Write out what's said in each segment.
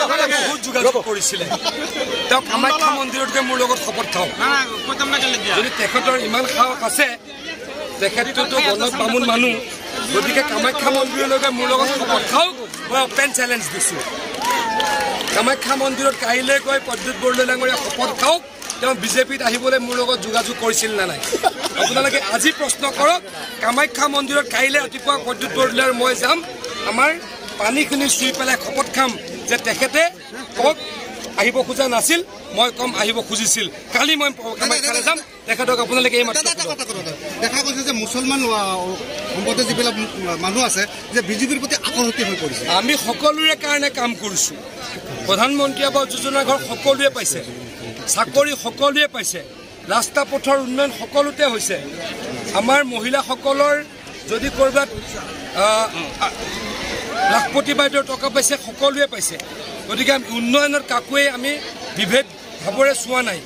বহুত যোগাযোগ কৰিছিলে তেওঁ কামাখ্যা মন্দিৰতকৈ মোৰ লগত শপত খাওঁ যদি তেখেতৰ ইমান সাহস আছে তেখেতটোতো গণক বামুণ মানুহ গতিকে কামাখ্যা মন্দিৰলৈকে মোৰ লগত শপত খাওঁ মই অপেন চেলেঞ্জ দিছোঁ কামাখ্যা মন্দিৰত কাইলৈ গৈ প্ৰদ্যুৎ বৰদলৈ ডাঙৰীয়া শপত খাওক তেওঁ বিজেপিত আহিবলৈ মোৰ লগত যোগাযোগ কৰিছিল নে নাই আপোনালোকে আজি প্ৰশ্ন কৰক কামাখ্যা মন্দিৰত কাইলৈ ৰাতিপুৱা প্ৰদ্যুৎ বৰদলৈ আৰু মই যাম আমাৰ পানীখিনি চুই পেলাই শপত খাম যে তেখেতে কওক আহিব খোজা নাছিল মই কম আহিব খুজিছিল কালি মই কামাখ্যালৈ যাম তেখেতক আপোনালোকে এই মাত্ৰ দেখা গৈছে যে মুছলমান সম্পদে যিবিলাক মানুহ আছে যে বিজেপিৰ প্ৰতি আকৰ্ষিত হৈ পৰিছে আমি সকলোৰে কাৰণে কাম কৰিছোঁ প্ৰধানমন্ত্ৰী আৱাস যোজনাৰ ঘৰ সকলোৱে পাইছে চাকৰি সকলোৱে পাইছে ৰাস্তা পথৰ উন্নয়ন সকলোতে হৈছে আমাৰ মহিলাসকলৰ যদি ক'ৰবাত লাখপতি বাইদেউৰ টকা পাইছে সকলোৱে পাইছে গতিকে উন্নয়নৰ কাকোৱে আমি বিভেদ ভাৱেৰে চোৱা নাই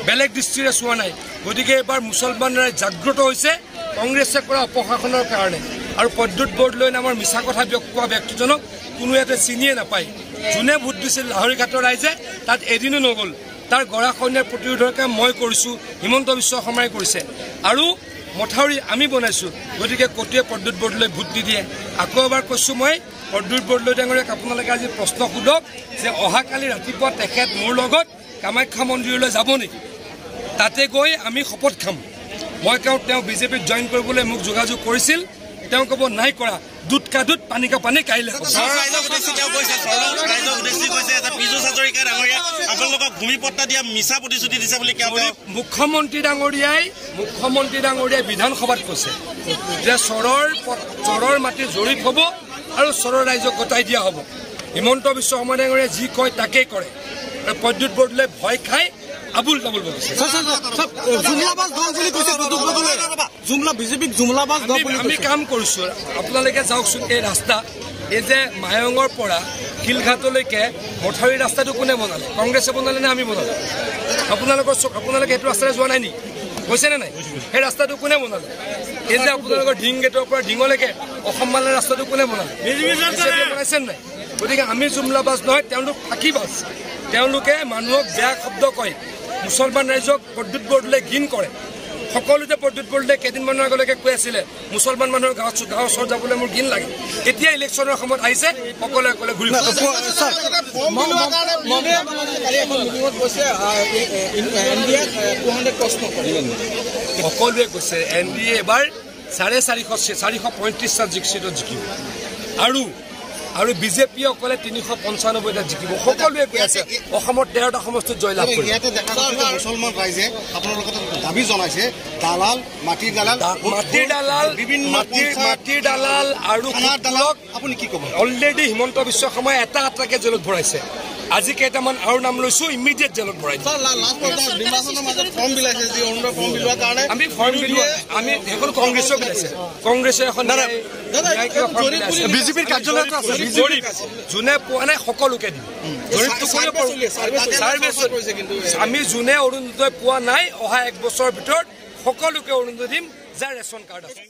বেলেগ দৃষ্টিৰে চোৱা নাই গতিকে এইবাৰ মুছলমানৰে জাগ্ৰত হৈছে কংগ্ৰেছে কৰা অপশাসনৰ কাৰণে আৰু প্ৰদ্যুৎ বৰদলৈ নামৰ মিছা কথা কোৱা ব্যক্তিজনক কোনো ইয়াতে চিনিয়ে নাপায় যোনে ভোট দিছিল লাহৰীঘাটৰ ৰাইজে তাত এদিনো নগ'ল তাৰ গৰাখহনীয়াৰ প্ৰতিৰোধৰ কাম মই কৰিছোঁ হিমন্ত বিশ্ব শৰ্মাই কৰিছে আৰু মথাউৰি আমি বনাইছোঁ গতিকে কটুৱে প্ৰদ্যুৎ বৰদলৈ ভোট নিদিয়ে আকৌ এবাৰ কৈছোঁ মই প্ৰদ্যুৎ বৰদলৈ ডাঙৰীয়াক আপোনালোকে আজি প্ৰশ্ন সোধক যে অহাকালি ৰাতিপুৱা তেখেত মোৰ লগত কামাখ্যা মন্দিৰলৈ যাব নেকি তাতে গৈ আমি শপত খাম মই কওঁ তেওঁ বিজেপিত জইন কৰিবলৈ মোক যোগাযোগ কৰিছিল তেওঁ ক'ব নাই কৰা দুধ কা দুধ পানী কা পানী কাইলৈ মুখ্যমন্ত্ৰী ডাঙৰীয়াই বিধানসভাত কৈছে যে চৰৰ মাটি জৰীপ হ'ব আৰু চৰৰ ৰাইজক গতাই দিয়া হ'ব হিমন্ত বিশ্ব শৰ্মা ডাঙৰীয়াই যি কয় তাকেই কৰে আৰু প্ৰদ্যুৎ বৰদলৈ ভয় খাই আবুল তাবুল বলিছে আমি কাম কৰিছোঁ আপোনালোকে যাওকচোন এই ৰাস্তা এই যে মায়ঙৰ পৰা শিলঘাটলৈকে মথাউৰি ৰাস্তাটো কোনে বনালে কংগ্ৰেছে বনালে নে আমি বনালে আপোনালোকে সেইটো ৰাস্তাৰে যোৱা নাই নেকি গৈছেনে নাই সেই ৰাস্তাটো কোনে বনালে এই যে আপোনালোকৰ ঢিং গেটৰ পৰা ঢিঙলৈকে অসম মালাৰ ৰাস্তাটো কোনে বনালে বনাইছে নাই গতিকে আমি জুমলাবাজ নহয় তেওঁলোক ফাঁকিবাজ তেওঁলোকে মানুহক বেয়া শব্দ কয় মুছলমান ৰাইজক প্ৰদ্যুৎ বৰদলৈ ঘিণ কৰে সকলোতে প্ৰদ্যুৎ বৰদলৈ কেইদিনমানৰ আগলৈকে কৈ আছিলে মুছলমান মানুহৰ গাঁৱৰ ওচৰত যাবলৈ মোৰ ঘিণ লাগে এতিয়া ইলেকশ্যনৰ সময়ত আহিছে সকলোৱে ঘূৰি সকলোৱে কৈছে NDA এবাৰ 435 চিটত জিকিব আৰু বিজেপি অকলে 395টা জিকিব সকলোৱে কৈ আছে অসমৰ 13টা সমষ্টিত জয়লাভ কৰিব মুছলমান ৰাইজে আপোনালোকৰ দাবী জনাইছে দালাল মাটিৰ দালাল আৰু আপুনি কি ক'ব অলৰেডি হিমন্ত বিশ্ব শৰ্মাই এটাকে জেলত ভৰাইছে আজি কেইটামান আৰু নাম লৈছোঁ ইমিডিয়েট জেলত ভৰাই আমি ফৰ্ম বিলোৱা আমি এখন কংগ্ৰেছক বিলাইছে কংগ্ৰেছে এখন বিজেপিৰ কাৰ্যালয়ত আছে যোনে পোৱা নাই সকলোকে দিম আমি যোনে অৰুণোদয় পোৱা নাই অহা 1 বছৰৰ ভিতৰত সকলোকে অৰুণোদয় দিম যাৰ ৰেচন কাৰ্ড আছে